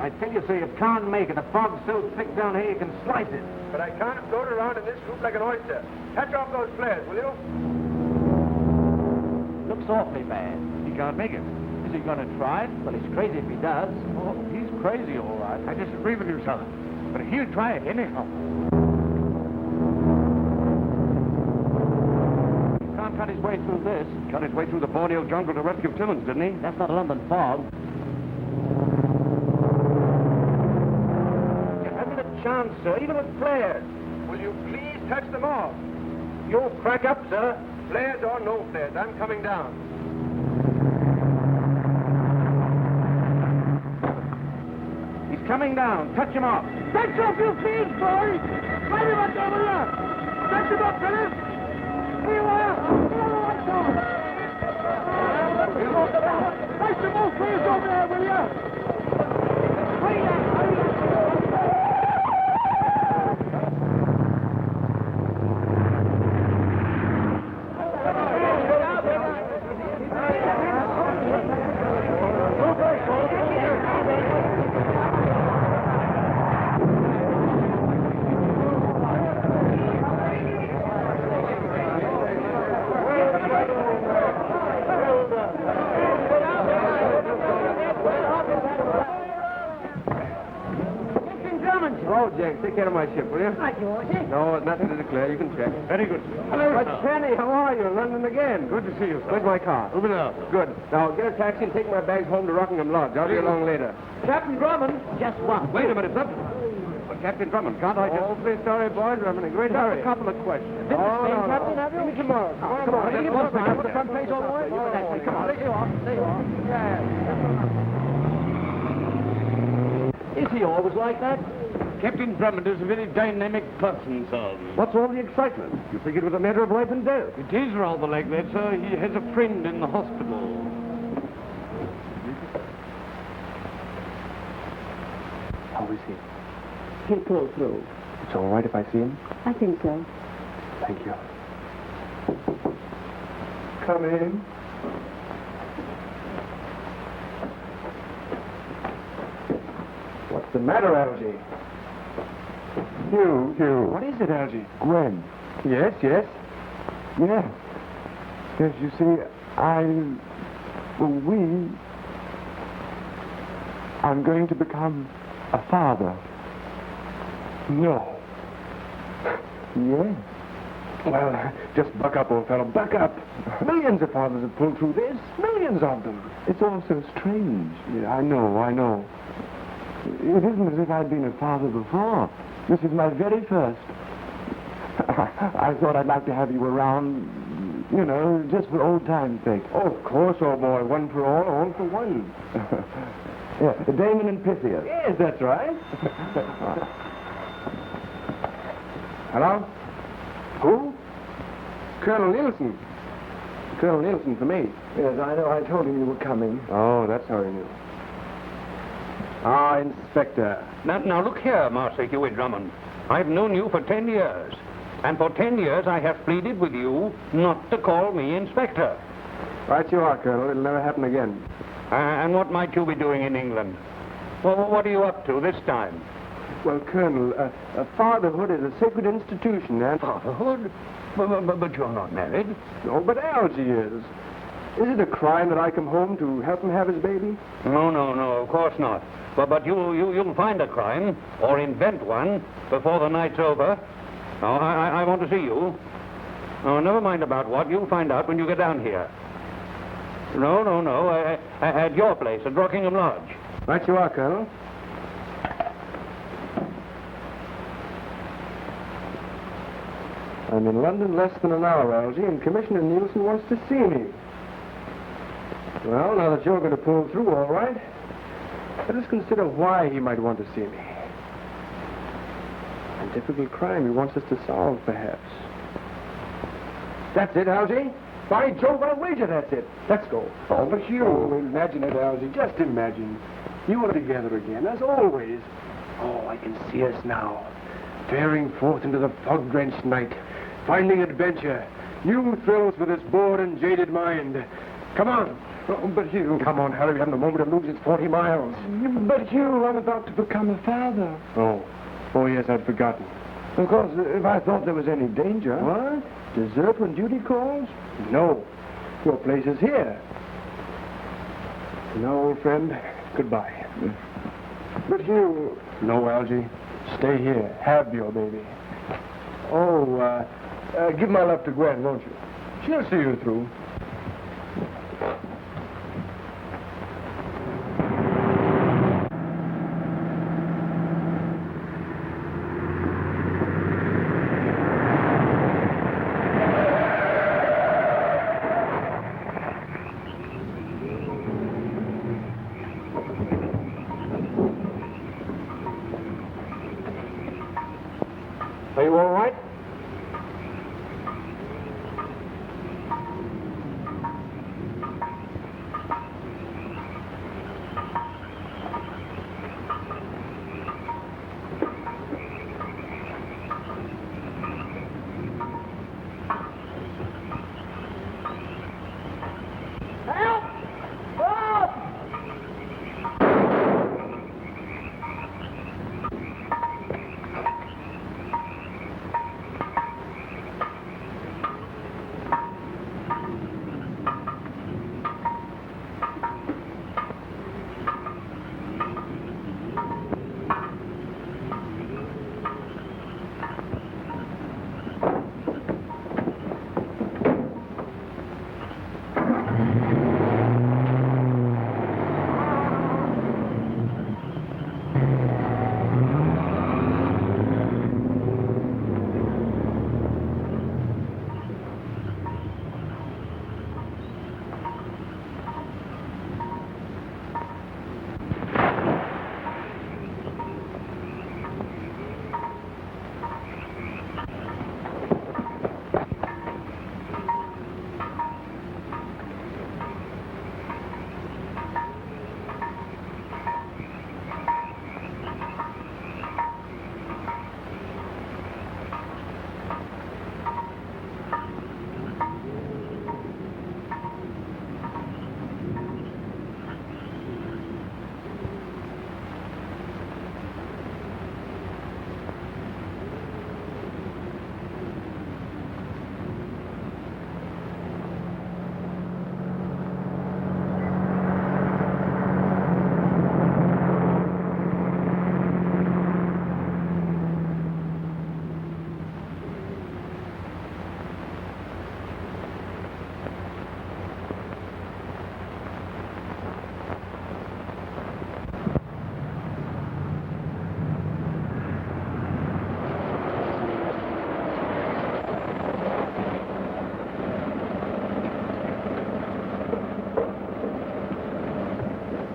I tell you, sir, you can't make it. The fog's so thick down here, you can slice it. But I can't float around in this group like an oyster. Catch off those flares, will you? Looks awfully bad. He can't make it. Is he going to try it? Well, he's crazy if he does. Oh, he's crazy, all right. I disagree with you, son. But he'll try it anyhow. He can't cut his way through this. Cut his way through the Borneo jungle to rescue Timmins, didn't he? That's not a London fog. You haven't a chance, sir, even with flares. Will you please touch them off? You'll crack up, sir. Flares or no flares, I'm coming down. He's coming down. Touch him off. Touch off your feet, boy! Drive him up over there! Touch him up, Phyllis! Here you are! Touch him off, please, over there, will you? Hurry up, hurry up! Oh, Jack, take care of my ship, will you? Right, Georgie. No, nothing to declare. You can check. Very good. Hello, Penny. How are you? London again. Good to see you, sir. Where's my car? Over there. Good. Now, get a taxi and take my bags home to Rockingham Lodge. I'll be along later. Captain Drummond. Just one. Wait a minute, sir. Well, Captain Drummond, can't I just... Awfully sorry, boys. I'm in a great hurry. A couple of questions. Didn't the same captain have you? See me tomorrow. Come on. Come on. Come on. Put some place all the way. Come on. Stay off. Stay off. Is he always like that? Captain Drummond is a very dynamic person, sir. What's all the excitement? You think it was a matter of life and death? It is rather like that, sir. He has a friend in the hospital. How is he? He'll pull through. It's all right if I see him? I think so. Thank you. Come in. What's the matter, Algy? Hugh. What is it, Algy? Gwen. Yes. Yes, you see, I'm going to become a father. No. Yes. Well, just buck up, old fellow, buck up. Millions of fathers have pulled through this. Millions of them. It's all so strange. Yeah, I know. It isn't as if I'd been a father before. This is my very first. I thought I'd like to have you around, just for old time's sake. Oh, of course, old boy. One for all for one. Yeah, Damon and Pythia. Yes, that's right. Hello? Who? Colonel Nielsen. Colonel Nielsen for me. Yes, I know. I told him you were coming. Oh, that's how he knew. Ah, Inspector. Now, look here, Master Huey Drummond. I've known you for 10 years. And for 10 years I have pleaded with you not to call me Inspector. Right you are, Colonel. It'll never happen again. And what might you be doing in England? Well, what are you up to this time? Well, Colonel, fatherhood is a sacred institution, and... Fatherhood? But you're not married. No, but Algy is. Is it a crime that I come home to help him have his baby? No, of course not. But you'll find a crime, or invent one, before the night's over. Oh, I want to see you. Oh, never mind about what. You'll find out when you get down here. No. At your place, at Rockingham Lodge. Right you are, Colonel. I'm in London less than an hour, Algy, and Commissioner Nielsen wants to see me. Well, now that you're going to pull through, all right, let us consider why he might want to see me. A difficult crime he wants us to solve, perhaps. That's it, Algy. By Jove, I'll wager that's it. Let's go. Oh, but Hugh. Oh, imagine it, Algy. Just imagine. You are together again, as always. Oh, I can see us now. Faring forth into the fog-drenched night. Finding adventure. New thrills for this bored and jaded mind. Come on. Oh, but Hugh... Come on, Harry, we haven't a moment to lose. It's 40 miles. But Hugh, I'm about to become a father. Oh, yes, I'd forgotten. Of course, if I thought there was any danger... What? Desert when duty calls? No. Your place is here. Now, old friend, goodbye. But Hugh... No, Algy. Stay here. Have your baby. Oh, give my love to Gwen, won't you? She'll see you through. Are you all right?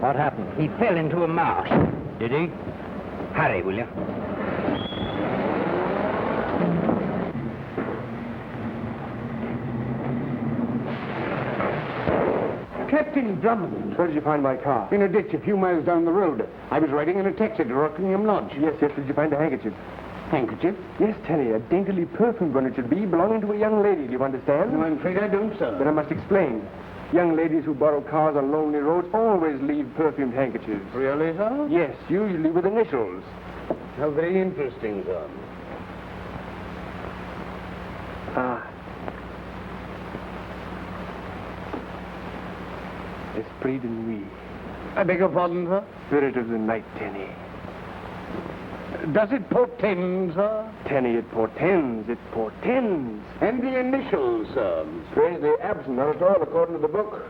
What happened? He fell into a marsh. Did he? Hurry, will you? Captain Drummond. Where did you find my car? In a ditch a few miles down the road. I was riding in a taxi to Rockingham Lodge. Yes. Did you find a handkerchief? Handkerchief? Yes, Tenny. A daintily perfumed one it should be, belonging to a young lady. Do you understand? No, I'm afraid I don't, sir. Then I must explain. Young ladies who borrow cars on lonely roads always leave perfumed handkerchiefs. Really, sir? Yes, usually with initials. How very interesting, sir. Ah. Esprit de nuit. I beg your pardon, sir? Spirit of the night, Tenny. Does it portend, sir? Tenny, it portends. It portends. And the initials, sir? Strangely absent, not at all, according to the book.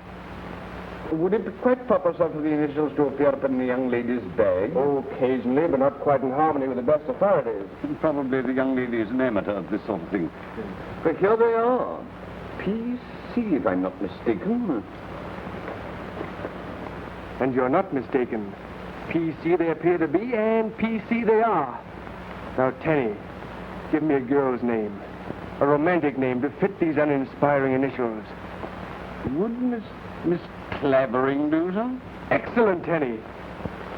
Would it be quite proper, sir, for the initials to appear upon the young lady's bag? Oh, occasionally, but not quite in harmony with the best authorities. Probably the young lady is an amateur of this sort of thing. But here they are. P.C., if I'm not mistaken. And you're not mistaken. P.C. they appear to be, and P.C. they are. Now, Tenny, give me a girl's name. A romantic name to fit these uninspiring initials. Would Miss Clavering do, sir? Excellent, Tenny.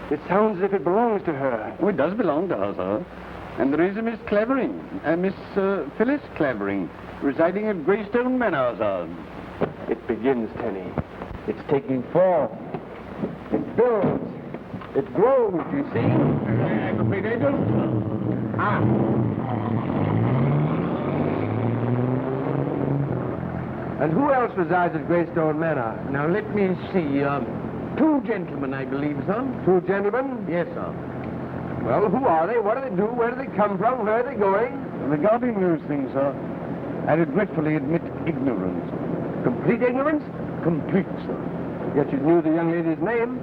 It sounds as if it belongs to her. Oh, it does belong to her, sir. And there is a Miss Clavering, Miss Phyllis Clavering, residing at Greystone Manor, sir. It begins, Tenny. It's taking form. It builds. It grows, you see? I'm afraid I don't. Ah. And who else resides at Greystone Manor? Now, let me see. Two gentlemen, I believe, sir. Two gentlemen? Yes, sir. Well, who are they? What do they do? Where do they come from? Where are they going? Regarding those things, sir, I regretfully admit ignorance. Complete ignorance? Complete, sir. Yet you knew the young lady's name.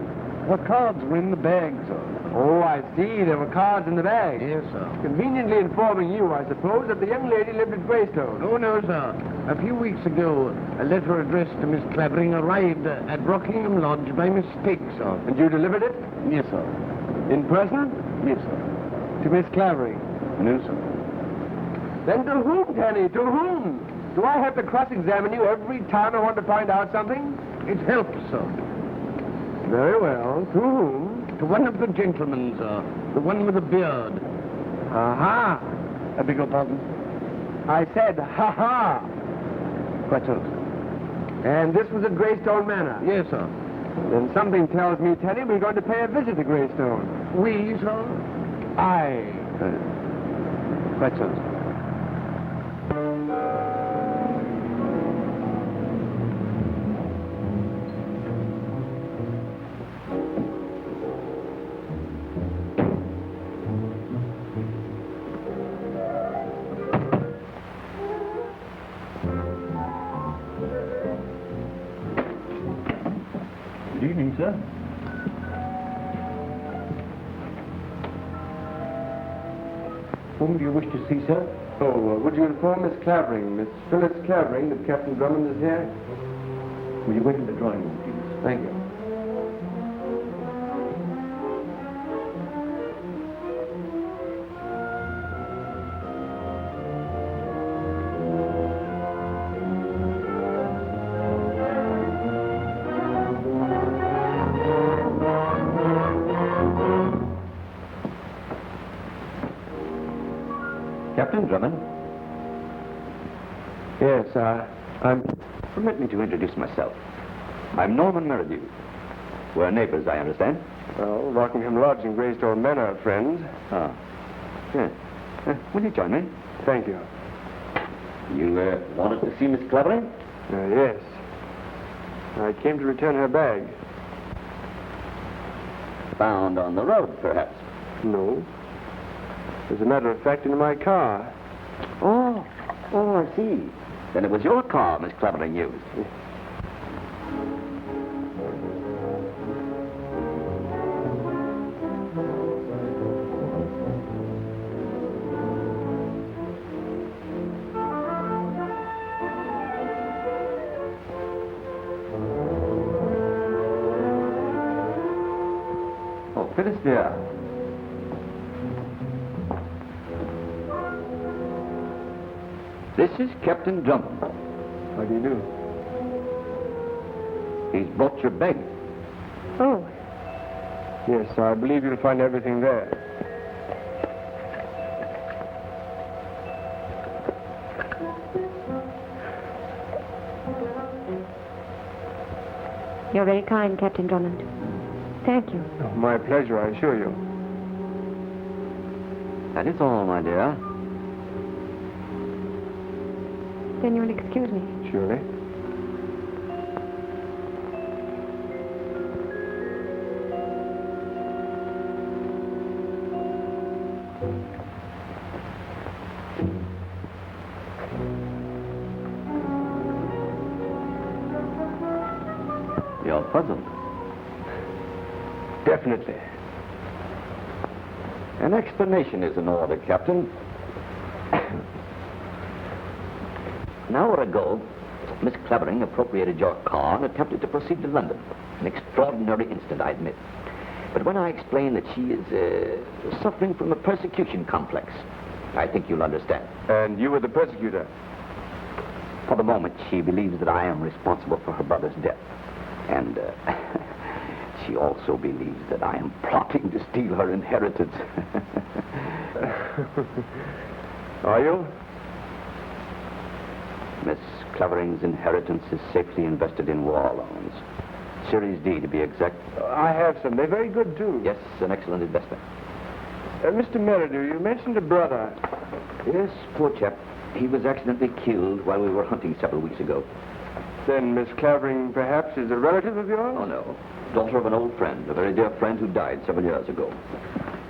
The cards were in the bag, sir. Oh, I see. There were cards in the bag. Yes, sir. Conveniently informing you, I suppose, that the young lady lived at Greystone. Oh, no, sir. A few weeks ago, a letter addressed to Miss Clavering arrived at Rockingham Lodge by mistake, sir. And you delivered it? Yes, sir. In person? Yes, sir. To Miss Clavering? No, sir. Then to whom, Tanny? To whom? Do I have to cross-examine you every time I want to find out something? It helps, sir. Very well. To whom? To one of the gentlemen, sir. The one with the beard. Aha! I beg your pardon? I said, ha-ha! Quite so. And this was at Greystone Manor? Yes, sir. Then something tells me, Tanny, we're going to pay a visit to Greystone. We, sir? Aye. Quite so, sir. Good evening, sir. Whom do you wish to see, sir? Oh, would you inform Miss Clavering, Miss Phyllis Clavering, that Captain Drummond is here? Will you go into the drawing room, please? Thank you. Captain Drummond, Yes, I'm... permit me to introduce myself. I'm Norman Merridew. We're neighbors, I understand. Well, Rockingham Lodge and Greystone Manor are friends. Ah. Yeah. Will you join me? Thank you. You wanted to see Miss Clavering? Yes. I came to return her bag. Found on the road, perhaps. No. As a matter of fact, in my car. Oh, I see. Then it was your car Miss Clavering used. Oh, Phyllis, dear. This is Captain Drummond. How do you do? He's brought your bag. Oh. Yes, I believe you'll find everything there. You're very kind, Captain Drummond. Thank you. Oh, my pleasure, I assure you. That is all, my dear. Then you'll excuse me. Surely. You're puzzled. Definitely. An explanation is in order, Captain. An hour ago, Miss Clavering appropriated your car and attempted to proceed to London. An extraordinary incident, I admit. But when I explain that she is suffering from a persecution complex, I think you'll understand. And you were the persecutor? For the moment, she believes that I am responsible for her brother's death. And she also believes that I am plotting to steal her inheritance. Are you? Miss Clavering's inheritance is safely invested in war loans. Series D, to be exact. I have some. They're very good, too. Yes, an excellent investment. Mr. Merridew, you mentioned a brother. Yes, poor chap. He was accidentally killed while we were hunting several weeks ago. Then Miss Clavering, perhaps, is a relative of yours? Oh, no. Daughter of an old friend, a very dear friend who died several years ago.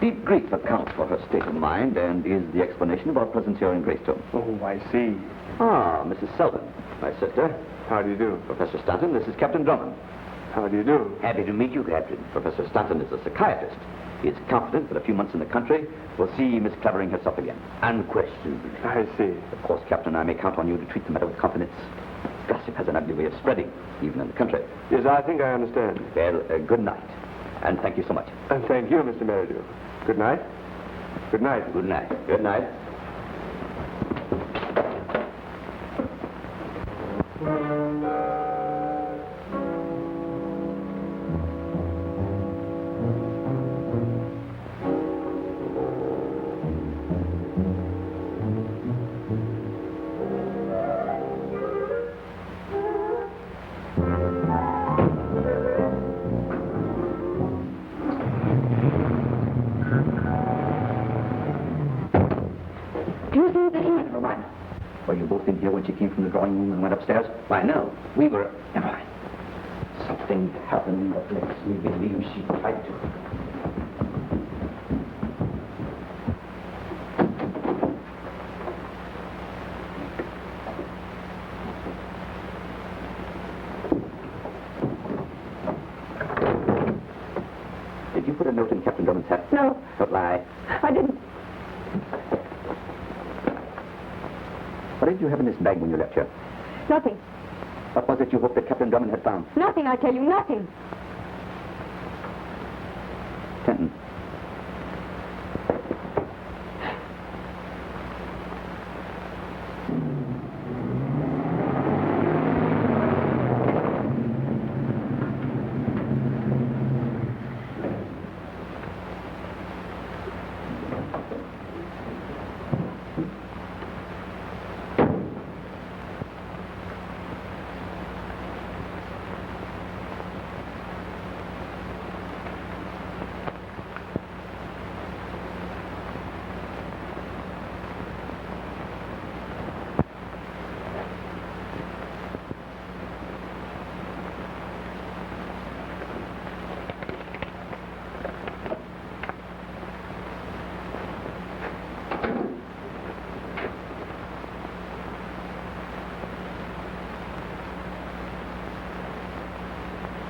Deep grief accounts for her state of mind and is the explanation of our presence here in Greystone. Oh, I see. Ah, Mrs. Selden, my sister. How do you do? Professor Stanton, this is Captain Drummond. How do you do? Happy to meet you, Captain. Professor Stanton is a psychiatrist. He is confident that a few months in the country will see Miss Clavering herself again. Unquestionably. I see. Of course, Captain, I may count on you to treat the matter with confidence. Gossip has an ugly way of spreading, even in the country. Yes, I think I understand. Well, good night. And thank you so much. And thank you, Mr. Merridew. Good night. Good night. Good night. Good night. Never mind. Were you both in here when she came from the drawing room and went upstairs? Why, no. We were... Never mind. Something happened that makes me believe she tried to. Did you put a note in Captain Drummond's hat? No, Don't lie. I didn't. What did you have in this bag when you left here? Nothing. What was it you hoped that Captain Drummond had found? Nothing, I tell you, nothing. Kenton.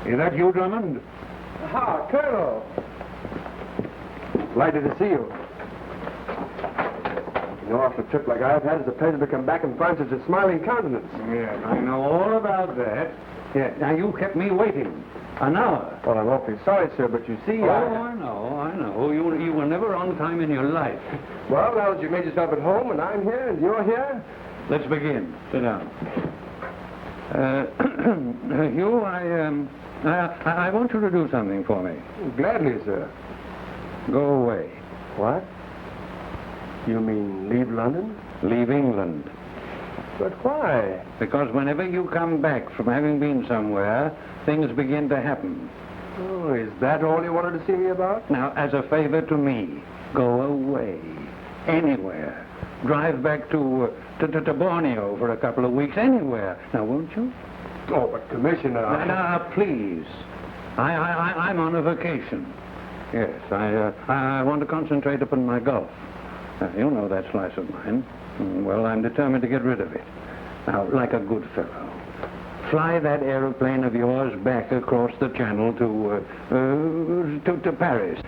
Is that you, Drummond? Ah, Colonel. Delighted to see you. You know, after a trip like I've had, it's a pleasure to come back and find such a smiling countenance. Yes, I know all about that. Yes. Now, you kept me waiting an hour. Well, I'm awfully sorry, sir, but you see, I know. You were never on time in your life. Well, now that you've made yourself at home, and I'm here, and you're here... Let's begin. Sit down. Hugh, I want you to do something for me. Gladly, sir. Go away. What? You mean leave London? Leave England. But why? Because whenever you come back from having been somewhere, things begin to happen. Oh, is that all you wanted to see me about? Now, as a favor to me, go away. Anywhere. Drive back to Borneo for a couple of weeks. Anywhere. Now, won't you? Oh, but Commissioner... Now, please. I'm on a vacation. Yes, I want to concentrate upon my golf. You know that slice of mine. Well, I'm determined to get rid of it. Now, like a good fellow, fly that aeroplane of yours back across the channel to Paris.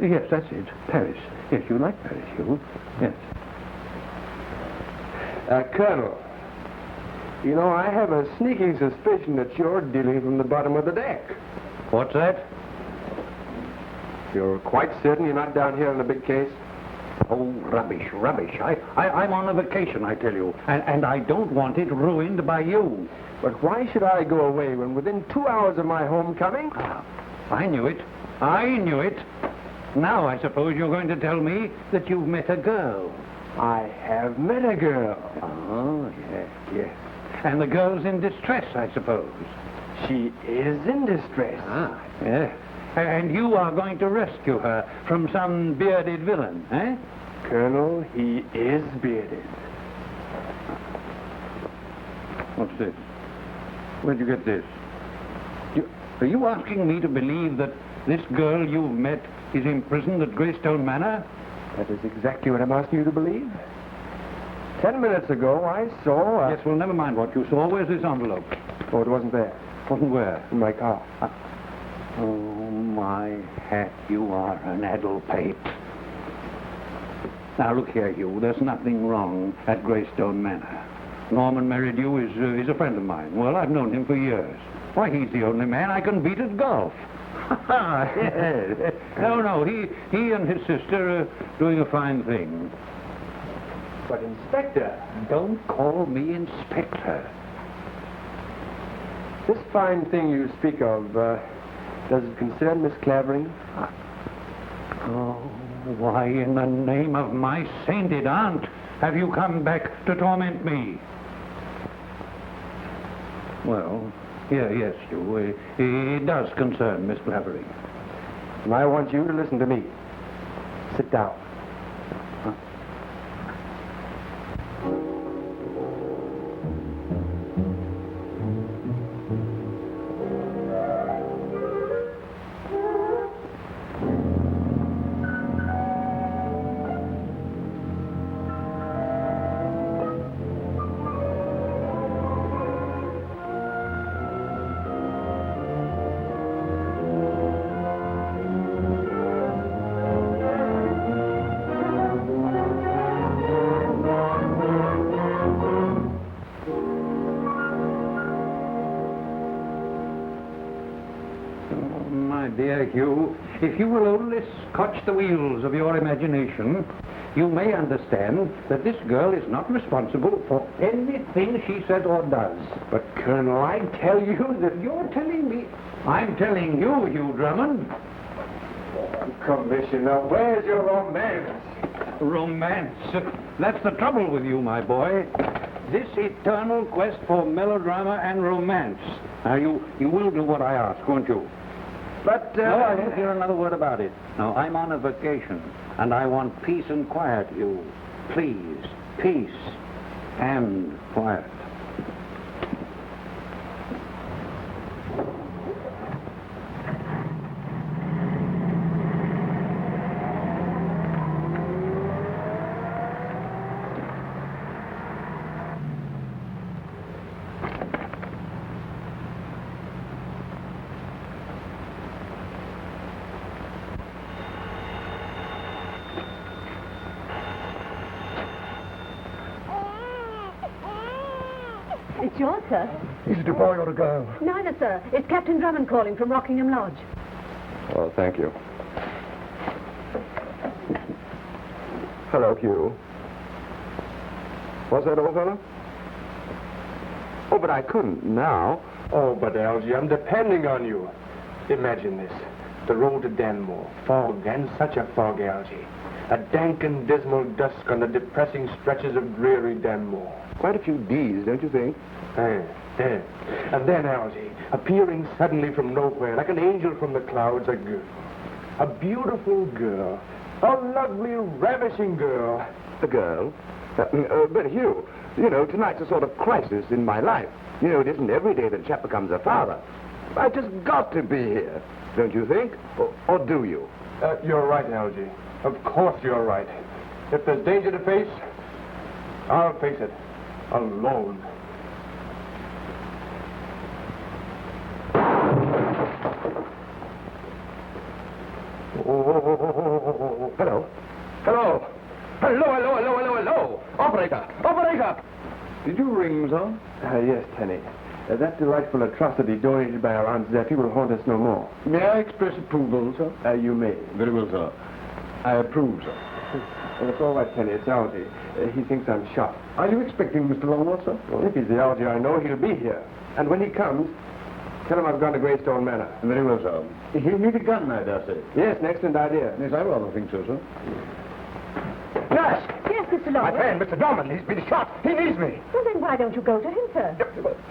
Yes, that's it. Paris. Yes, you like Paris, Hugh. Yes. Colonel, you know, I have a sneaking suspicion that you're dealing from the bottom of the deck. What's that? You're quite certain you're not down here on a big case? Oh, rubbish. I'm on a vacation, I tell you. And I don't want it ruined by you. But why should I go away when within 2 hours of my homecoming... Ah, I knew it. Now I suppose you're going to tell me that you've met a girl. I have met a girl. Oh, yes. And the girl's in distress, I suppose. She is in distress. Ah, yes. And you are going to rescue her from some bearded villain, eh? Colonel, he is bearded. What's this? Where'd you get this? Are you asking me to believe that this girl you've met is imprisoned at Greystone Manor? That is exactly what I'm asking you to believe. 10 minutes ago, I saw... Yes, well, never mind what you saw. Where's this envelope? Oh, it wasn't there. Wasn't where? In my car. Oh, my hat, you are an addle-pate. Now, look here, Hugh, there's nothing wrong at Greystone Manor. Norman Merridew is a friend of mine. Well, I've known him for years. Why, he's the only man I can beat at golf. Yes. No, he and his sister are doing a fine thing. But, Inspector... Don't call me Inspector. This fine thing you speak of, does it concern Miss Clavering? Oh, why in the name of my sainted aunt have you come back to torment me? Well, yes, Hugh, it does concern Miss Clavering. And I want you to listen to me. Sit down. Dear Hugh, if you will only scotch the wheels of your imagination, you may understand that this girl is not responsible for anything she said or does. But, Colonel, I tell you that... You're telling me... I'm telling you, Hugh Drummond. Commissioner, where's your romance? Romance. That's the trouble with you, my boy. This eternal quest for melodrama and romance. Now, you will do what I ask, won't you? But, No, I won't hear another word about it. No, I'm on a vacation, and I want peace and quiet, Hugh. Please, peace and quiet. It's yours, sir. Is it a boy or a girl? Neither, sir. It's Captain Drummond calling from Rockingham Lodge. Oh, thank you. Hello, Hugh. Was that all, fella? Oh, but I couldn't now. Oh, but Algy, I'm depending on you. Imagine this. The road to Danmore. Fog, and such a fog, Algy. A dank and dismal dusk on the depressing stretches of dreary Danmore. Quite a few D's, don't you think? And then, Algy, appearing suddenly from nowhere, like an angel from the clouds, a girl. A beautiful girl. A lovely, ravishing girl. A girl? But, Hugh, you know, tonight's a sort of crisis in my life. You know, it isn't every day that a chap becomes a father. I just got to be here, don't you think? Or do you? You're right, Algy. Of course you're right. If there's danger to face, I'll face it. Alone. Oh, hello. Hello. Hello. Operator. Did you ring, sir? Yes, Tenny. That delightful atrocity donated by our Aunt Zeffie will haunt us no more. May I express approval, sir? You may. Very well, sir. I approve, sir. Well, it's all right, Tenny. It's Algy. He thinks I'm shot. Are you expecting Mr. Longworth, sir? Well, if he's the Algy I know, he'll be here. And when he comes, tell him I've gone to Greystone Manor. Very well, sir. He'll need a gun, I dare say. Yes, an excellent idea. Yes, I rather think so, sir. Nurse! Yes, Mr. My Longworth. friend, Mr. Drummond, he's been shot. He needs me. Well, then why don't you go to him, sir?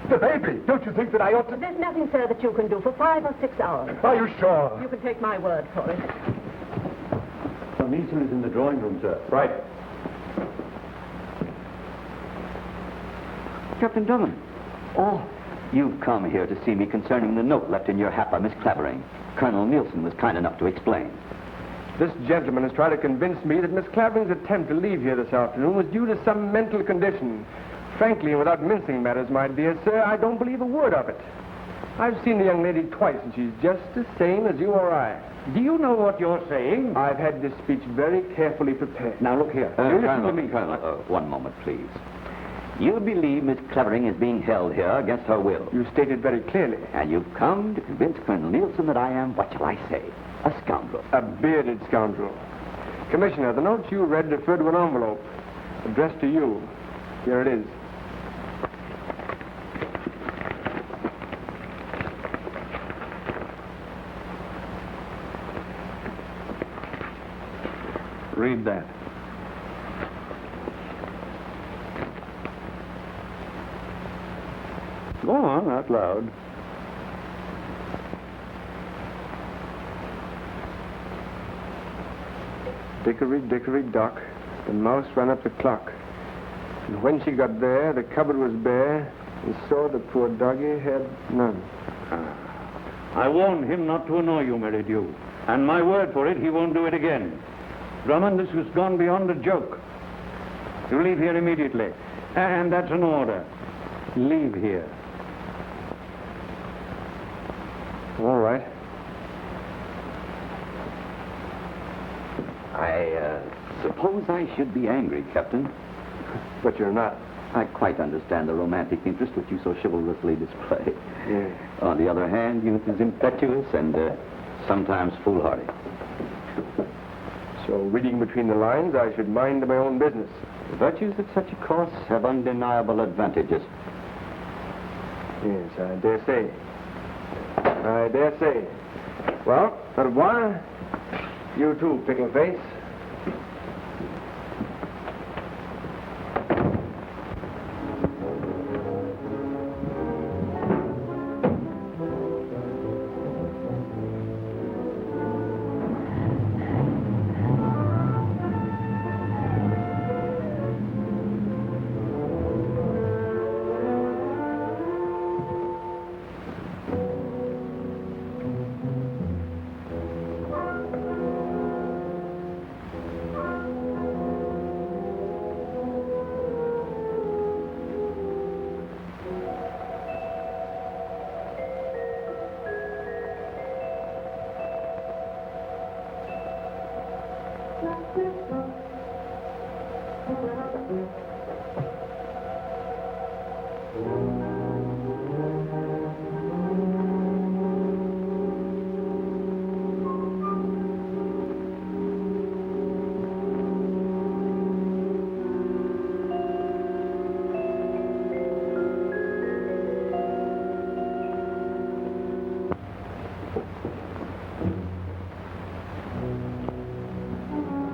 The baby. Don't you think that I ought to... There's nothing, sir, that you can do for 5 or 6 hours. Are you sure? You can take my word for it. Nielsen is in the drawing room, sir. Right. Captain Drummond. Oh, you've come here to see me concerning the note left in your hat by Miss Clavering. Colonel Nielsen was kind enough to explain. This gentleman has tried to convince me that Miss Clavering's attempt to leave here this afternoon was due to some mental condition. Frankly, and without mincing matters, my dear sir, I don't believe a word of it. I've seen the young lady twice, and she's just the same as you or I. Do you know what you're saying? I've had this speech very carefully prepared. Now, look here. You listen to me. Colonel, one moment, please. You believe Miss Clavering is being held here against her will. You stated very clearly. And you've come to convince Colonel Nielsen that I am, what shall I say, a scoundrel. A bearded scoundrel. Commissioner, the note you read referred to an envelope addressed to you. Here it is. Read that. Go on, out loud. Dickory, dickory, dock, the mouse ran up the clock. And when she got there, the cupboard was bare, and so the poor doggy had none. I warned him not to annoy you, Merridew. And my word for it, he won't do it again. Drummond, this has gone beyond a joke. You leave here immediately. And that's an order. Leave here. All right. I suppose I should be angry, Captain. But you're not. I quite understand the romantic interest which you so chivalrously display. Yes. On the other hand, youth is impetuous and sometimes foolhardy. So, reading between the lines, I should mind my own business. The virtues of such a course have undeniable advantages. Yes, I dare say. I dare say. Well, au revoir. You too, pickle face.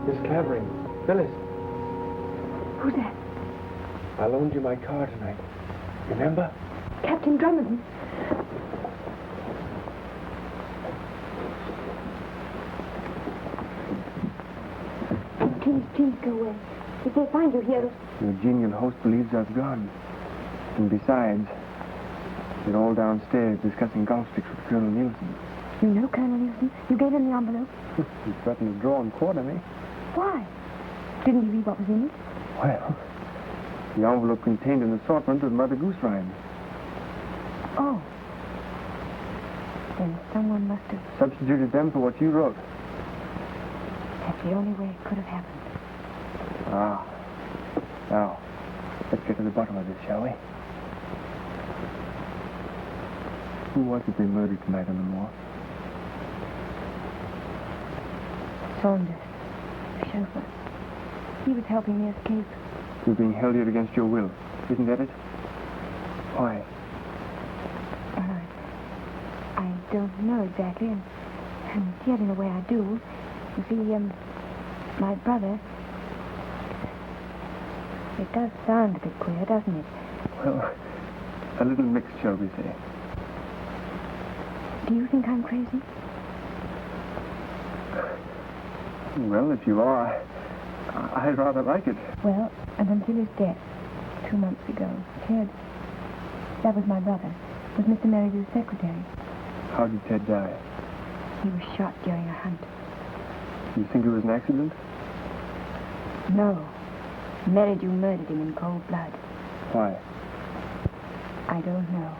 Miss Clavering. Phyllis. Who's that? I loaned you my car tonight. Remember? Captain Drummond. Please go away. If they find you here... Your genial host believes us gone. And besides, they're all downstairs discussing golf sticks with Colonel Nielsen. You know Colonel Nielsen? You gave him the envelope? He threatened to draw and quarter me. Why? Didn't you read what was in it? Well, the envelope contained an assortment of Mother Goose rhymes. Oh. Then someone must have... Substituted them for what you wrote. That's the only way it could have happened. Ah. Now, let's get to the bottom of this, shall we? Who was it they murdered tonight on the moor? Saunders, the chauffeur. He was helping me escape. You're being held here against your will. Isn't that it? Why? I don't know exactly, and yet in a way I do. You see, my brother, It does sound a bit queer, doesn't it? Well, a little mixed, shall we say. Do you think I'm crazy? Well, if you are, I'd rather like it. Well, and until his death, 2 months ago, Ted, that was my brother, was Mr. Merridew's secretary. How did Ted die? He was shot during a hunt. You think it was an accident? No. Merridew murdered him in cold blood. Why? I don't know.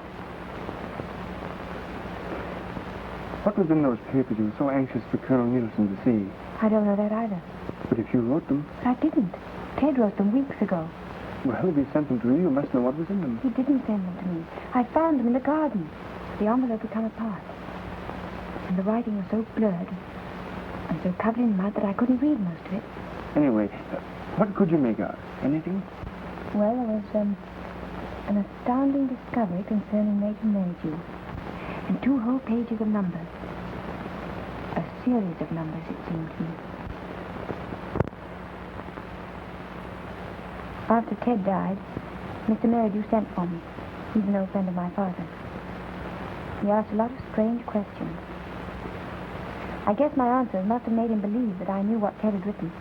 What was in those papers you were so anxious for Colonel Nielsen to see? I don't know that either. But if you wrote them... I didn't. Ted wrote them weeks ago. Well, if he sent them to you, you must know what was in them. He didn't send them to me. I found them in the garden. The envelope had come apart. And the writing was so blurred and so covered in mud that I couldn't read most of it. Anyway, what could you make out? Anything? Well, there was an astounding discovery concerning Major Merridew. And 2 whole pages of numbers. A series of numbers, it seemed to me. After Ted died, Mr. Merridew sent for me. He's an old friend of my father's. He asked a lot of strange questions. I guess my answers must have made him believe that I knew what Ted had written.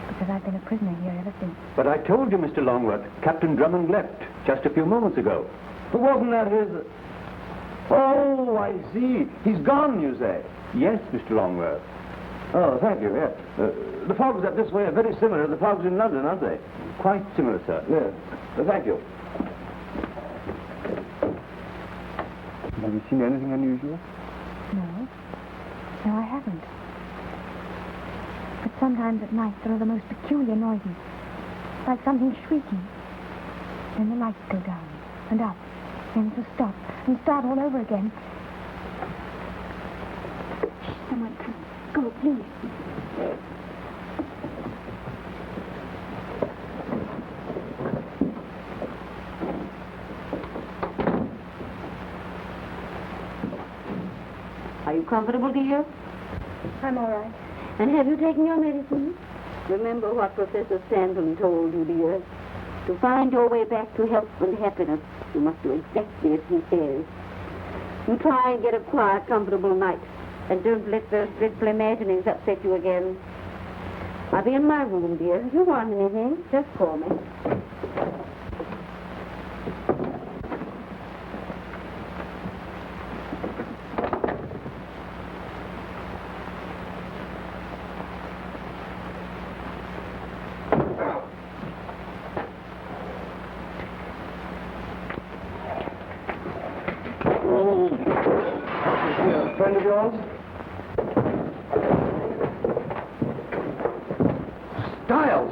Because I've been a prisoner here ever since. But I told you, Mr. Longworth, Captain Drummond left just a few moments ago. But wasn't that his... Oh, I see. He's gone, you say? Yes, Mr. Longworth. Oh, thank you, yes. The fogs up this way are very similar to the fogs in London, aren't they? Quite similar, sir. Yes. Thank you. Have you seen anything unusual? No. No, I haven't. But sometimes at night there are the most peculiar noises. Like something shrieking. Then the lights go down and up. Then to stop and start all over again. Shh, someone come. Go, please. Are you comfortable, dear? I'm all right. And have you taken your medicine? Remember what Professor Stanton told you, dear. To find your way back to health and happiness, you must do exactly as he says. You try and get a quiet, comfortable night, and don't let those dreadful imaginings upset you again. I'll be in my room, dear. If you want anything, just call me. Friend of yours? Styles!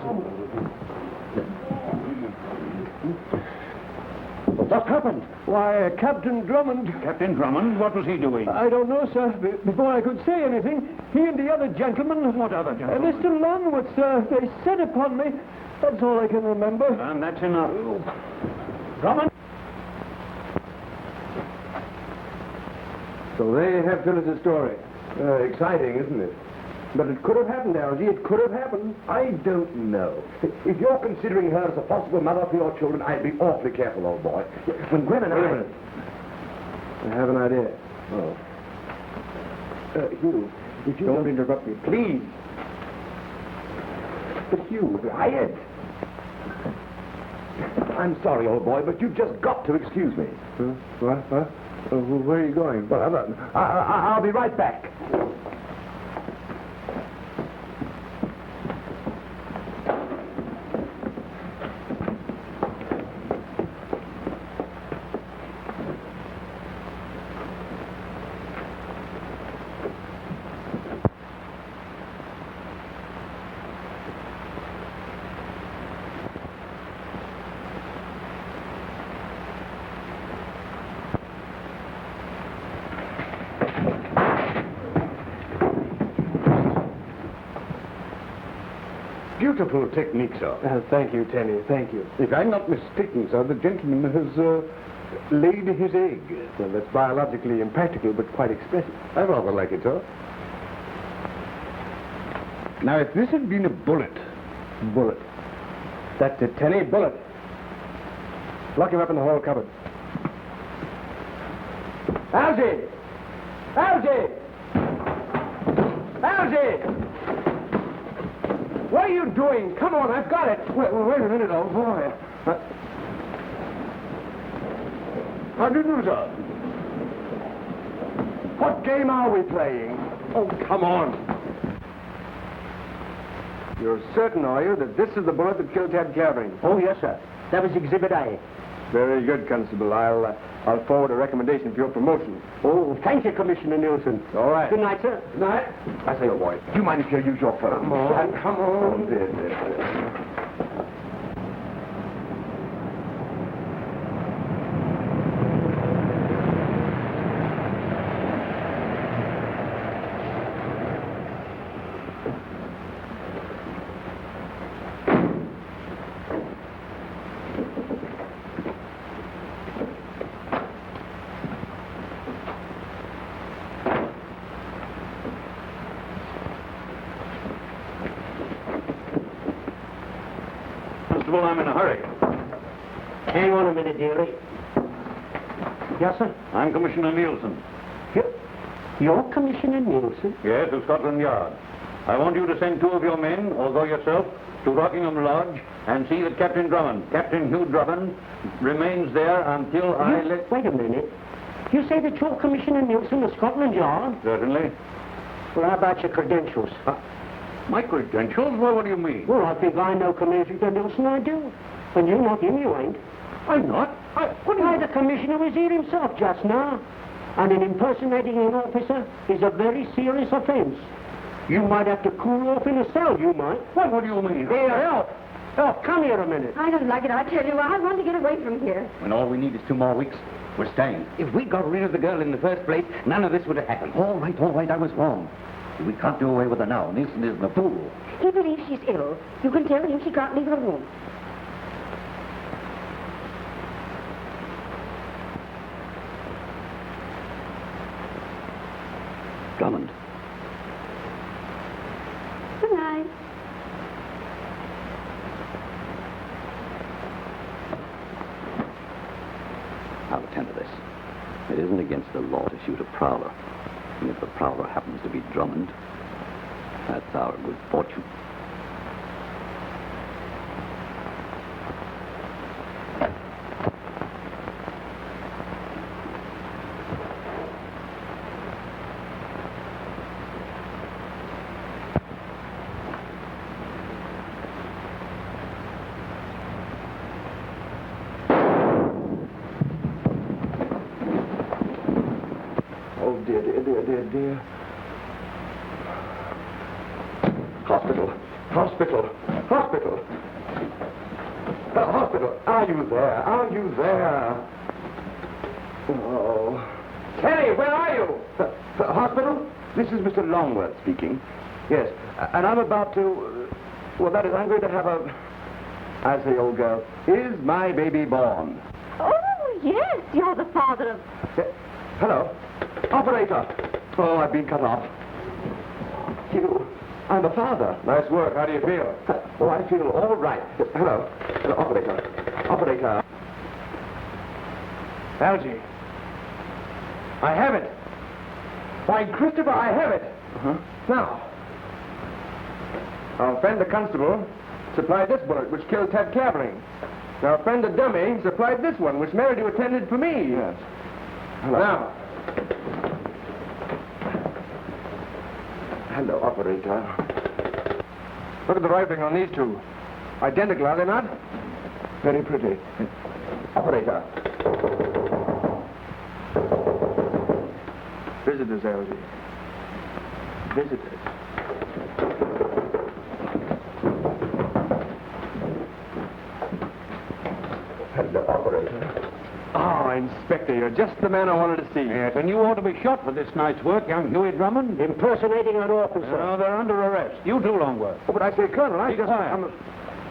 What happened? Why, Captain Drummond... Captain Drummond? What was he doing? I don't know, sir. Before I could say anything, he and the other gentleman... What other gentleman? Mr. Longworth, sir. They set upon me. That's all I can remember. And that's enough. Drummond? So there you have Phyllis's story. Exciting, isn't it? But it could have happened, Algy. It could have happened. I don't know. If you're considering her as a possible mother for your children, I'd be awfully careful, old boy. When Gwen and I have an idea. Oh. Hugh, if you don't interrupt me, please. But Hugh, quiet. I'm sorry, old boy, but you've just got to excuse me. What? Where are you going? Well, I'll be right back. Beautiful technique, sir. Thank you, Tenny. Thank you. If I'm not mistaken, sir, the gentleman has laid his egg. Well, that's biologically impractical, but quite expressive. I rather like it, sir. Now, if this had been a bullet... Bullet. That's it, Tenny. Bullet. Lock him up in the hall cupboard. Algy! Algy! Algy! What are you doing? Come on, I've got it. Wait a minute, old boy. How do you do, sir? What game are we playing? Oh, come on. You're certain, are you, that this is the bullet that killed Ted Clavering? Oh, yes, sir. That was Exhibit A. Very good, Constable. I'll forward a recommendation for your promotion. Oh, thank you, Commissioner Nielsen. All right. Good night, sir. Good night. I say, old boy, do you mind if you use your phone? Come on. Come on. There. Constable, I'm in a hurry. Hang on a minute, dearie. Yes, sir? I'm Commissioner Nielsen. You're Commissioner Nielsen? Yes, of Scotland Yard. I want you to send 2 of your men, or go yourself, to Rockingham Lodge and see that Captain Drummond, Captain Hugh Drummond, remains there until I let... Wait a minute. You say that you're Commissioner Nielsen of Scotland Yard? Certainly. Well, how about your credentials? My credentials? Well, what do you mean? Well, I think I know Commissioner Nielsen, I do. And you not him, you ain't. I'm not. Why, the Commissioner was here himself just now. And in impersonating an officer is a very serious offense. You might have to cool off in a cell, you might. What do you mean? Here, help! Help, come here a minute. I don't like it, I tell you. I want to get away from here. When all we need is 2 more weeks, we're staying. If we got rid of the girl in the first place, none of this would have happened. All right, I was wrong. We can't do away with her now. Nielsen isn't a fool. He believes she's ill. You can tell him she can't leave her room. Drummond. Good night. I'll attend to this. It isn't against the law to shoot a prowler. And if the prowler happens to be Drummond, that's our good fortune. Oh, dear. Hospital. Hospital. Are you there? Oh. Kenny, where are you? Hospital? This is Mr. Longworth speaking. Yes, and I'm about to... that is, I'm going to have a... I say, old girl, is my baby born? Oh, yes, you're the father of... Hello. Operator. Oh, I've been cut off. Hugh, I'm the father. Nice work. How do you feel? Oh, I feel all right. Hello. Operator. Algy. I have it. Why, Christopher, I have it. Now, our friend the constable supplied this bullet, which killed Ted Clavering. Our friend the dummy supplied this one, which married who attended for me. Yes. Hello. Now. Hello, operator. Look at the riveting on these 2. Identical, are they not? Very pretty. Operator. Visitors, Algy. Visitors. Hello, operator. Oh, Inspector, you're just the man I wanted to see. Yes, and you ought to be shot for this night's work, young Huey Drummond. Impersonating an officer. No, they're under arrest. You too, Longworth. Oh, but I say, Colonel, I Be just... quiet.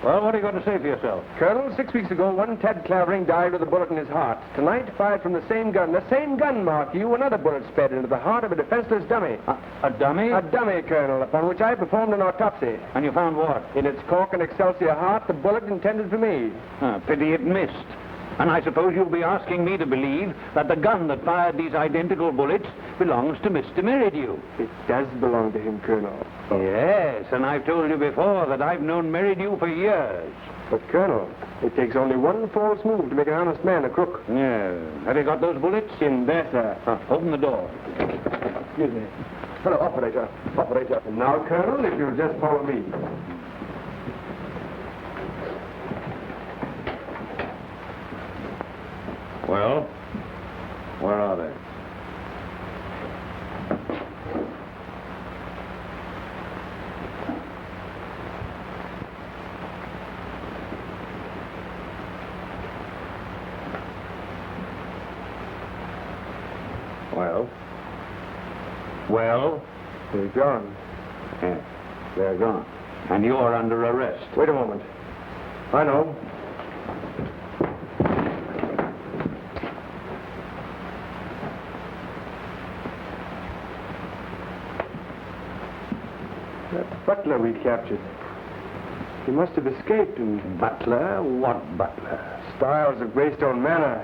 Well, what are you going to say for yourself? Colonel, 6 weeks ago, one Ted Clavering died with a bullet in his heart. Tonight, fired from the same gun, mark you, another bullet sped into the heart of a defenseless dummy. A dummy? A dummy, Colonel, upon which I performed an autopsy. And you found what? In its cork and excelsior heart, the bullet intended for me. Pity it missed. And I suppose you'll be asking me to believe that the gun that fired these identical bullets belongs to Mr. Merridew. It does belong to him, Colonel. Yes, and I've told you before that I've known Merridew for years. But, Colonel, it takes only one false move to make an honest man a crook. Yeah. Have you got those bullets? In there, sir. Open the door. Excuse me. Hello, operator. Operator. And now, Colonel, if you'll just follow me. Well, where are they? Well? They're gone. Yes, they're gone. And you're under arrest. Wait a moment. I know. That butler we captured. He must have escaped and... Butler? What butler? Styles of Greystone Manor.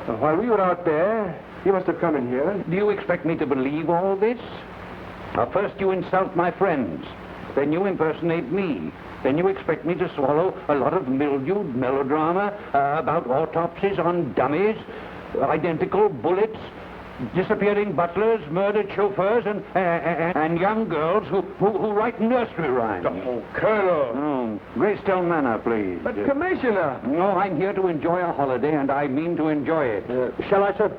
And while we were out there, he must have come in here. Do you expect me to believe all this? First you insult my friends. Then you impersonate me. Then you expect me to swallow a lot of mildewed melodrama about autopsies on dummies, identical bullets, disappearing butlers, murdered chauffeurs, and young girls who write nursery rhymes. Oh, Colonel. Greystone Manor, please. But, Commissioner. No, I'm here to enjoy a holiday, and I mean to enjoy it. Shall I, sir?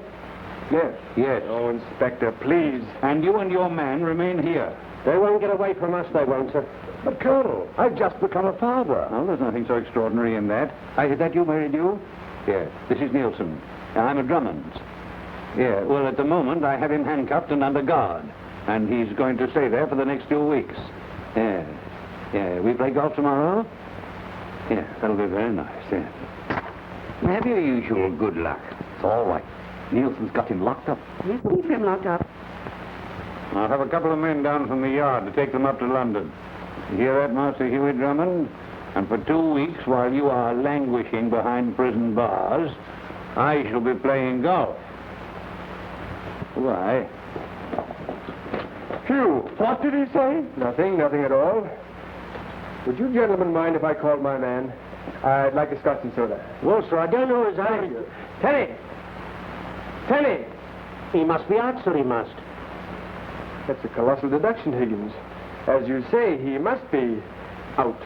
Yes. Yes. Oh, Inspector, please. And you and your man remain here. They won't get away from us, they won't, sir. But, Colonel, I've just become a father. Well, there's nothing so extraordinary in that. Is that you, Merridew? Yes. This is Nielsen. I'm a Drummond. Yeah, well, at the moment, I have him handcuffed and under guard. And he's going to stay there for the next 2 weeks. Yeah. Yeah, we play golf tomorrow? Yeah, that'll be very nice, yeah. Have your usual good luck. It's all right. Nielsen's got him locked up. Yes, keep him locked up. I'll have a couple of men down from the yard to take them up to London. You hear that, Master Huey Drummond? And for 2 weeks, while you are languishing behind prison bars, I shall be playing golf. Why? Hugh, what did he say? Nothing at all. Would you gentlemen mind if I called my man? I'd like a scotch and soda. Well, sir, I don't know his Thank you. Tenny! He must be out, sir, he must. That's a colossal deduction, Higgins. As you say, he must be out.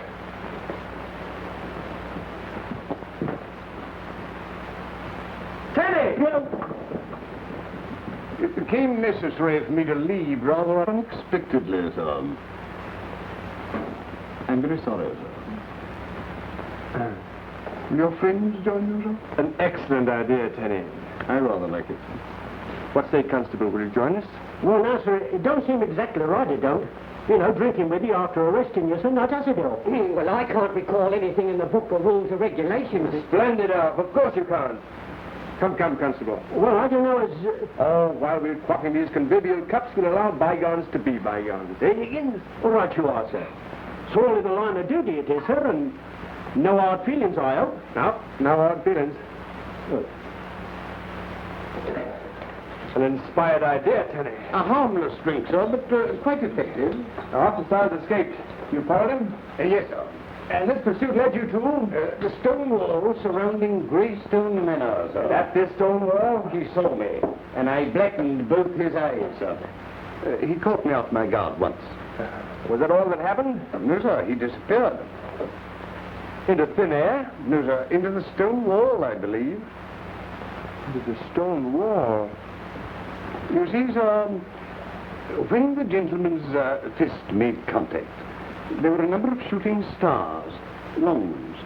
Tenny! It became necessary for me to leave rather unexpectedly, sir. I'm very sorry, sir. Will your friends join you, sir? An excellent idea, Tenny. I rather like it. What say, Constable? Will you join us? Well, now, sir, it don't seem exactly right, it don't. You know, drinking with you after arresting you, sir, now does it all? Well, I can't recall anything in the book of rules or regulations. Splendid, Of course you can't. Come, Constable. Well, I don't know as... Oh, while we're quaffing these convivial cups, we'll allow bygones to be bygones. Eh, Higgins? All right, you are, sir. It's only the line of duty it is, sir, and no hard feelings, I hope. No hard feelings. Good. An inspired idea, Tenny. A harmless drink, sir, but quite effective. Our officer has escaped. You followed him? Yes, sir. And this pursuit led you to? The stone wall surrounding Greystone Manor, sir. At this stone wall? He saw me, and I blackened both his eyes, sir. He caught me off my guard once. Was that all that happened? No, sir, he disappeared. Into thin air? No, sir, into the stone wall, I believe. Into the stone wall? You see, sir, when the gentleman's fist made contact, there were a number of shooting stars, long ones,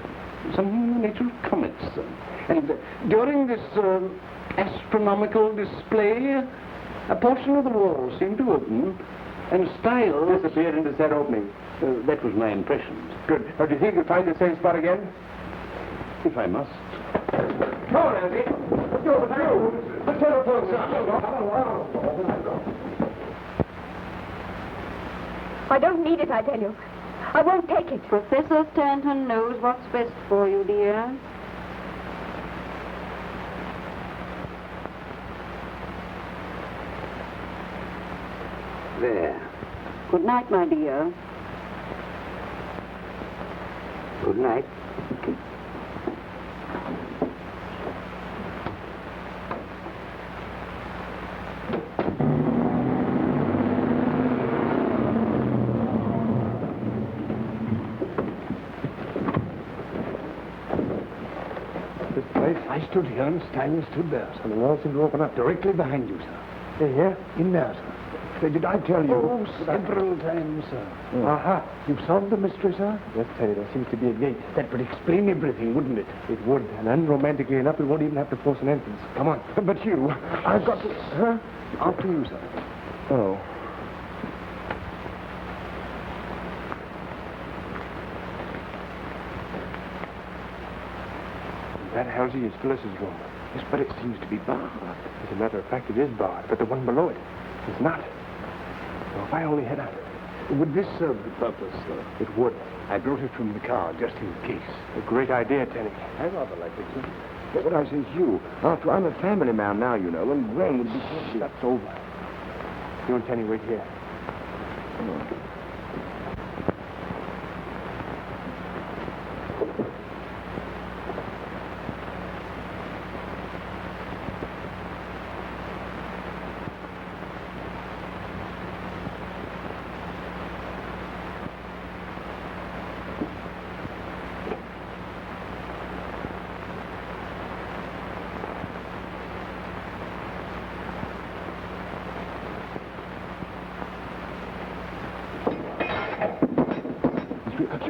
some natural comets, sir. And during this astronomical display, a portion of the wall seemed to open, And style disappeared into said opening. That was my impression. Good. Do you think you'll find the same spot again? If I must. Come on, Andy. Let's go through. The telephone's I don't need it, I tell you. I won't take it. Professor Stanton knows what's best for you, dear. There. Good night, my dear. Good night. This place? I stood here and Stanley stood there, sir. And the walls seem to open up. Directly behind you, sir. Here? In there, sir. Did I tell you? Oh, several times, sir. Aha. You've solved the mystery, sir? Yes, Teddy, there seems to be a gate. That would explain everything, wouldn't it? It would. And unromantically enough, we won't even have to force an entrance. Come on. But you, I've got to... Huh? After you, sir. Oh. That Halsey is Phyllis's room. Yes, but it seems to be barred. As a matter of fact, it is barred, but the one below it is not. So if I only had a... Would this serve the purpose, sir? It would. I brought it from the car, just in case. A great idea, Tenny. I rather like it, sir. Get what I say, Hugh. After I'm a family man now, you know, and Gwen would be... That's over. You and Tenny wait here.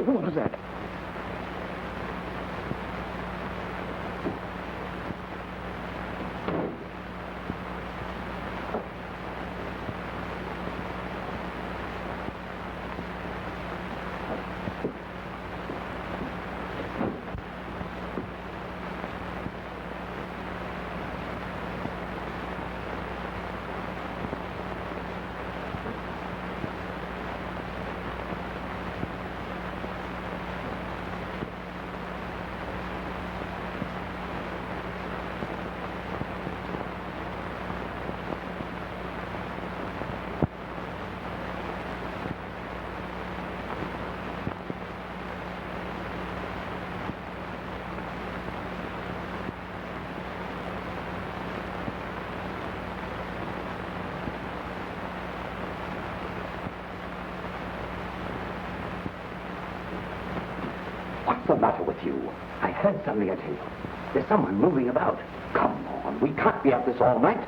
What was that? What's the matter with you? I heard something, I tell you. There's someone moving about. Come on, we can't be at this all night.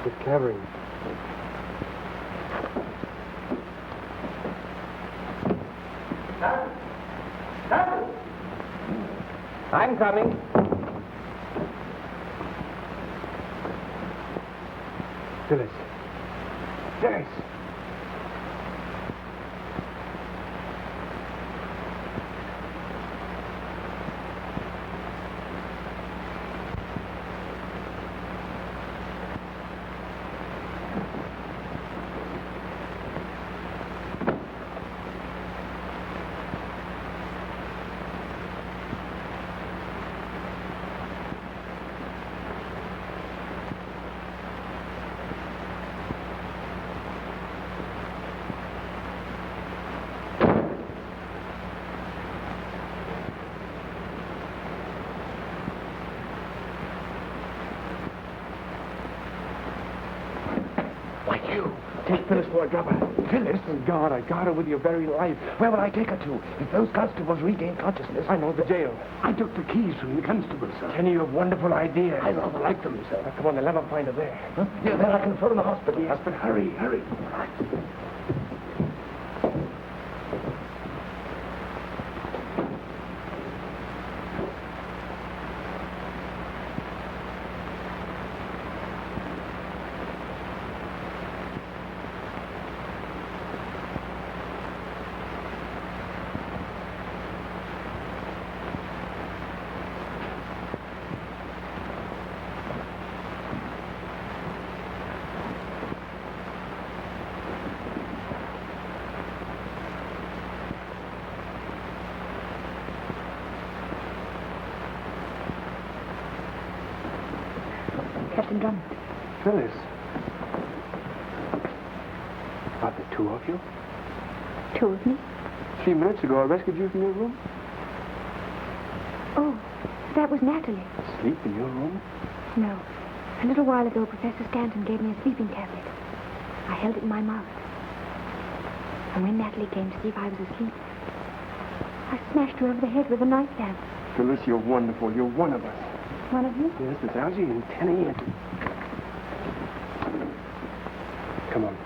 It's cavern. I'm coming. Phyllis. Phyllis! Take Phyllis for a dropper. Phyllis? Oh, God, I got her with your very life. Where will I take her to? If those constables regain consciousness, I know the jail. I took the keys from the constable, sir. Kenny, you have wonderful ideas. I rather like them, sir. Now, come on, they'll never find her there. Huh? Yeah, then I can phone the hospital. Yes, but hurry, hurry. Captain Drummond. Phyllis. Are there two of you? Two of me? 3 minutes ago, I rescued you from your room. Oh, that was Natalie. Sleep in your room? No. A little while ago, Professor Stanton gave me a sleeping tablet. I held it in my mouth. And when Natalie came to see if I was asleep, I smashed her over the head with a knife lamp. Phyllis, you're wonderful. You're one of us. One of you? Yes, it's Algie and Tenny and... Come on.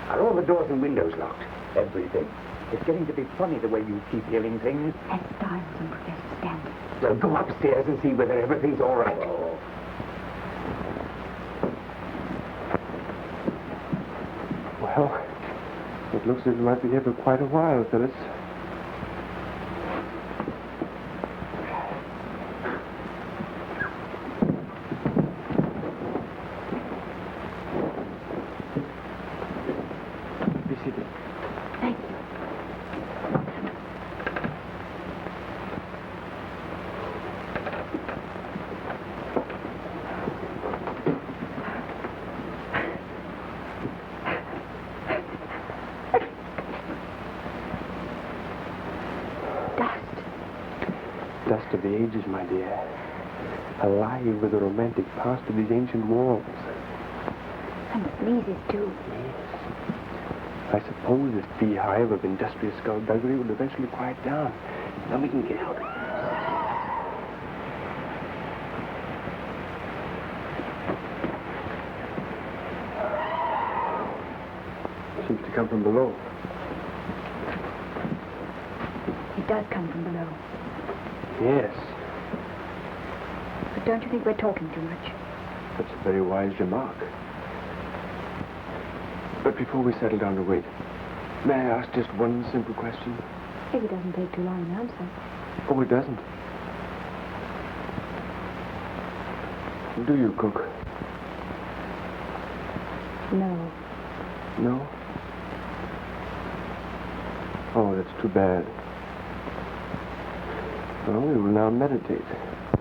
Are all the doors and windows locked? Everything. It's getting to be funny the way you keep hearing things. That's Styles and Professor Stanton. Well, go upstairs and see whether everything's all right. Well, it looks as if we might be here for quite a while, Phyllis. Be seated. Thank you. Dust of the ages, my dear. Alive with the romantic past of these ancient walls. And the sneezes, too. I suppose this beehive of industrious skullduggery will eventually quiet down. Then we can get out. Seems to come from below. It does come from below. Yes, But don't you think we're talking too much? that's a very wise remark. But before we settle down to wait, may I ask just one simple question? If it doesn't take too long an answer. Oh, it doesn't. Do you cook? No. No? Oh, that's too bad. Well, we will now meditate.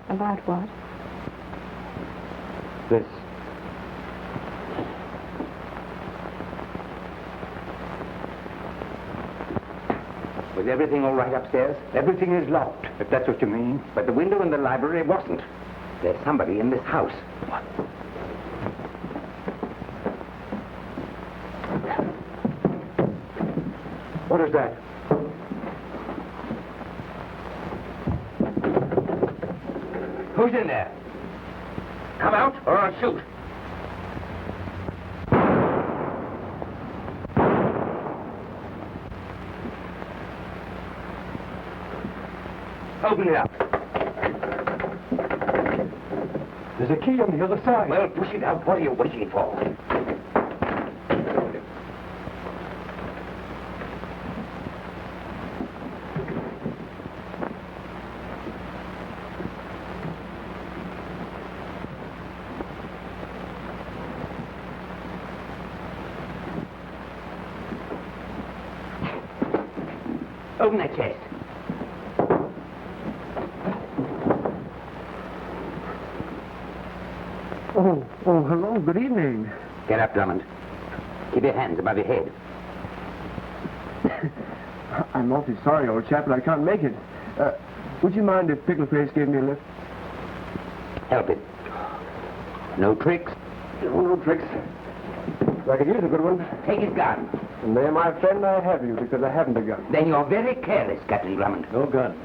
About what? This. Was everything all right upstairs? Everything is locked, if that's what you mean. But the window in the library wasn't. There's somebody in this house. What? What is that? Who's in there? Come out or I'll shoot. Open it up. There's a key on the other side. Well, push it out. What are you waiting for? Open that chest. Oh, hello, good evening. Get up, Drummond. Keep your hands above your head. I'm awfully sorry, old chap, but I can't make it. Would you mind if Pickleface gave me a lift? Help it. No tricks? No tricks. If I could use a good one. Take his gun. And there, my friend, I have you, because I haven't a gun. Then you're very careless, Captain Drummond. No gun.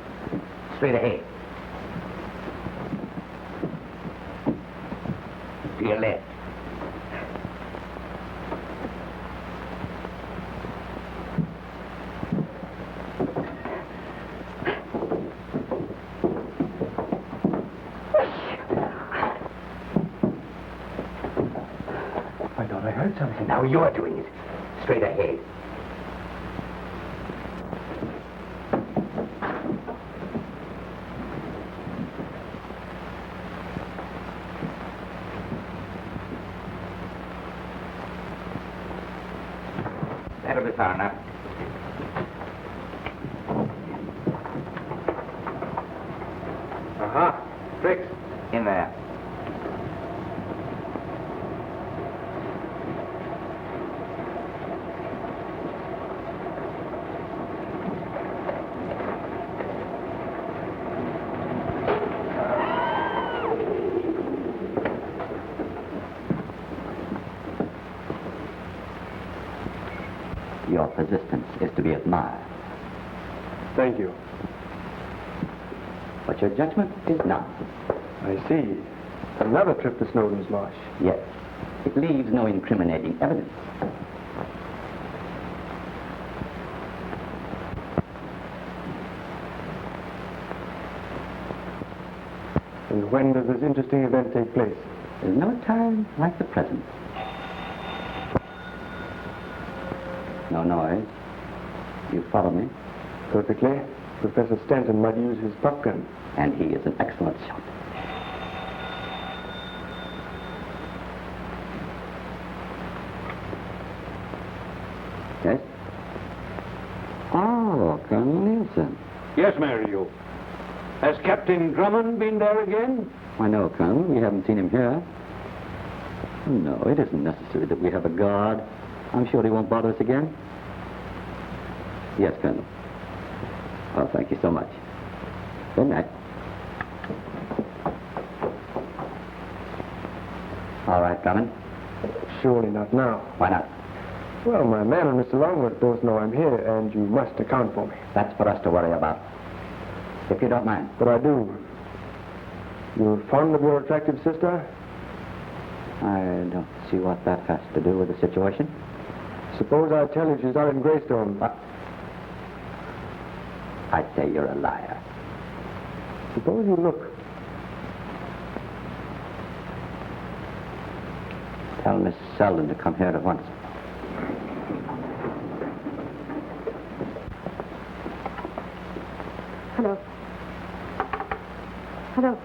Straight ahead. To your left. I thought I heard something. Now you're doing it. Straight ahead. That'll be far enough. Aha. Tricks. In there. Your persistence is to be admired, Thank you. but your judgment is not. I see. Another trip to Snowden's Marsh. Yes. It leaves no incriminating evidence. And when does this interesting event take place? There's no time like the present. No noise. You follow me? Perfectly. Professor Stanton might use his pop gun. And he is an excellent shot. Yes? Oh, Colonel Nielsen. Yes, Mary, you. Has Captain Drummond been there again? Why, no, Colonel. We haven't seen him here. No, it isn't necessary that we have a guard. I'm sure he won't bother us again. Yes, Colonel. Oh, thank you so much. Good night. All right, Drummond. Surely not now. Why not? Well, my man and Mr. Longworth both know I'm here, and you must account for me. That's for us to worry about. If you don't mind. But I do. You're fond of your attractive sister? I don't see what that has to do with the situation. Suppose I tell you she's out in Greystone. What? I'd say you're a liar. Suppose you look. Tell Miss Selden to come here at once. Hello. Hello.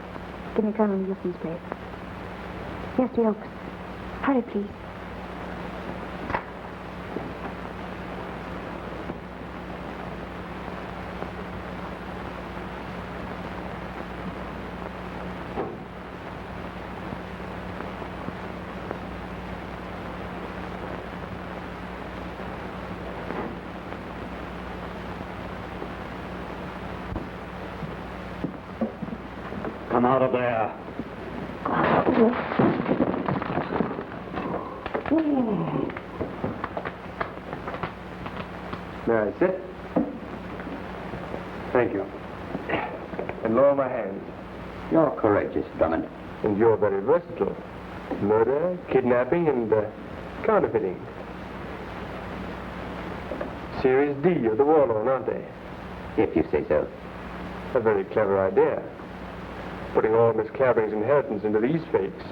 Give me Colonel Nielsen's place. Yes, the Oaks. Hurry, please. Come out of there. May I sit? Thank you. And lower my hands. You're courageous, Drummond. And you're very versatile. Murder, kidnapping, and counterfeiting. Series D of the war loan, aren't they? If you say so. A very clever idea. Putting all Miss Clavering's inheritance into these fakes.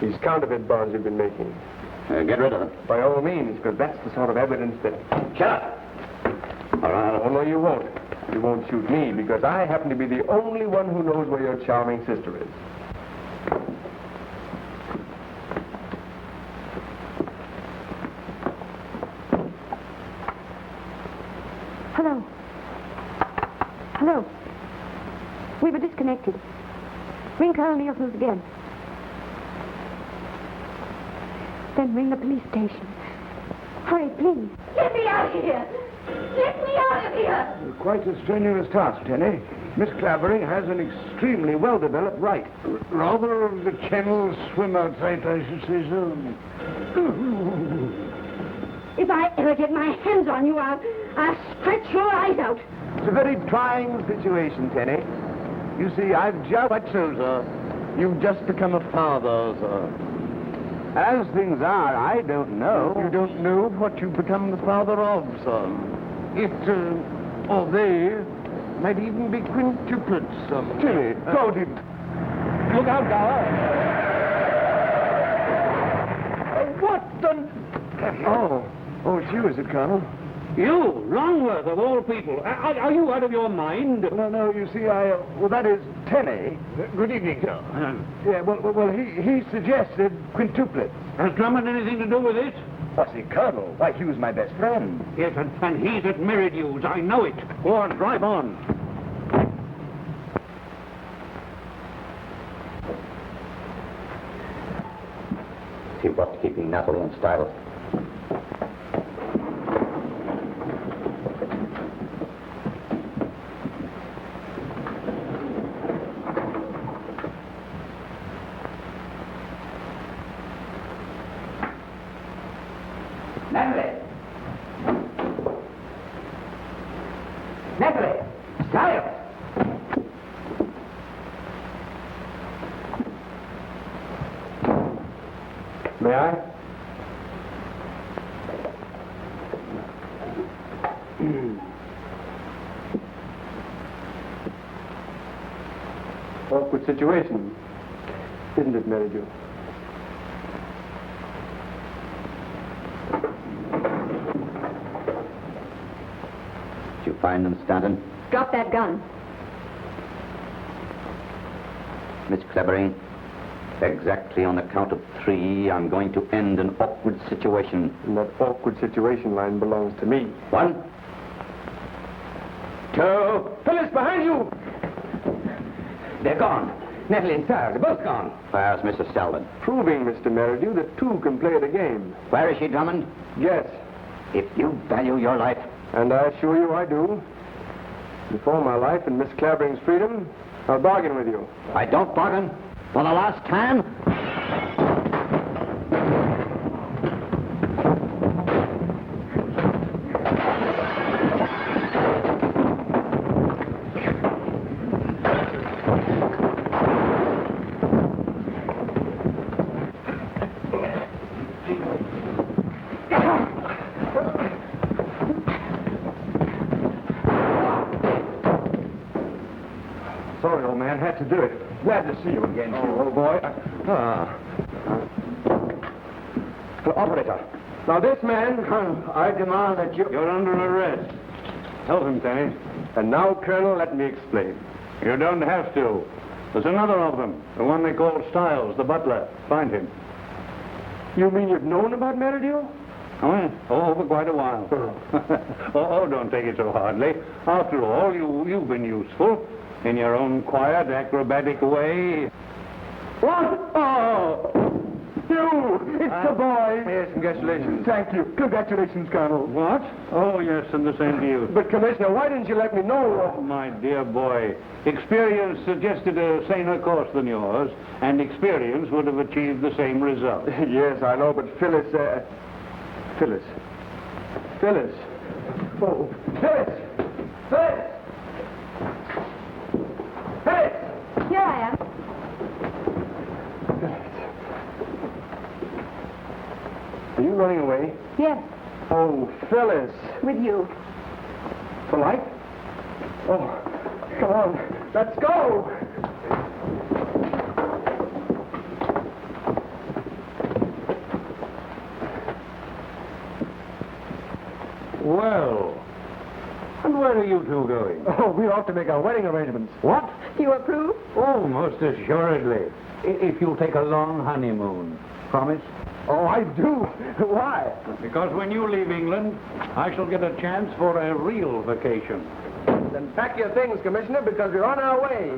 These counterfeit bonds you've been making. Get rid of them. By all means, because that's the sort of evidence that... Shut up. All right. Oh, no, you won't. You won't shoot me, because I happen to be the only one who knows where your charming sister is. Hello. Hello. We were disconnected. Ring Colonel Nielsen's again. Then ring the police station. Hurry, please. Get me out of here! Get me out of here! Quite a strenuous task, Tenny. Miss Clavering has an extremely well-developed right. Rather of the kennel swim outside, I should say so. If I ever get my hands on you, I'll stretch your eyes out. It's a very trying situation, Tenny. You see, I've just... Quite so, sir. You've just become a father, sir. As things are, I don't know. You don't know what you've become the father of, sir. It, or they, might even be quintuplets, sir. Timmy, don't it? Look out, Gower. What the... Oh, it's you, is it, Colonel? You, Longworth, of all people. Are you out of your mind? No, you see, well, that is Tenny. Good evening, sir. Yeah, well, he suggested quintuplet. Has Drummond anything to do with it? What's he, Colonel? Why, Hugh's my best friend. Yes, and he's at Merridew's. I know it. Go on, drive on. See what's keeping Napoli in style. May I? Awkward situation, isn't it, Meridew? Did you find them, Stanton? Drop that gun. Miss Clavering, exactly on the count of 3, I'm going to end an awkward situation. And that awkward situation line belongs to me. 1, 2... Phyllis, behind you! They're gone. Natalie and Sarah, they're both gone. Where's Mr. Selden? Proving, Mr. Meridew, that two can play the game. Where is she, Drummond? Yes, If you value your life, and I assure you I do. Before my life and Miss Clavering's freedom, I'll bargain with you. I don't bargain. For the last time. Sorry, old man, had to do it. Glad to see you again, Hugh, old boy. Operator. Now, this man, I demand that you... You're under arrest. Help him, Tenny. And now, Colonel, let me explain. You don't have to. There's another of them, the one they call Stiles, the butler. Find him. You mean you've known about Meridew? Oh, yes. Oh, for quite a while. Don't take it so hardly. After all, you've been useful in your own quiet, acrobatic way. What? Oh! You! It's the boy! Yes, congratulations. Thank you. Congratulations, Colonel. What? Oh, yes, and the same to you. But, Commissioner, why didn't you let me know? Oh, my dear boy, experience suggested a saner course than yours, and experience would have achieved the same result. Yes, I know, but Phyllis... Phyllis. Oh, Phyllis! Phyllis! Phyllis! Here I am. Are you running away? Yes, Oh, Phyllis. with you. For life? Oh, come on. Let's go! Well, and where are you two going? Oh, we're off to make our wedding arrangements. What? You approve? Oh, most assuredly. If you'll take a long honeymoon. Promise? Oh, I do. Why? Because when you leave England, I shall get a chance for a real vacation. Then pack your things, Commissioner, because we're on our way.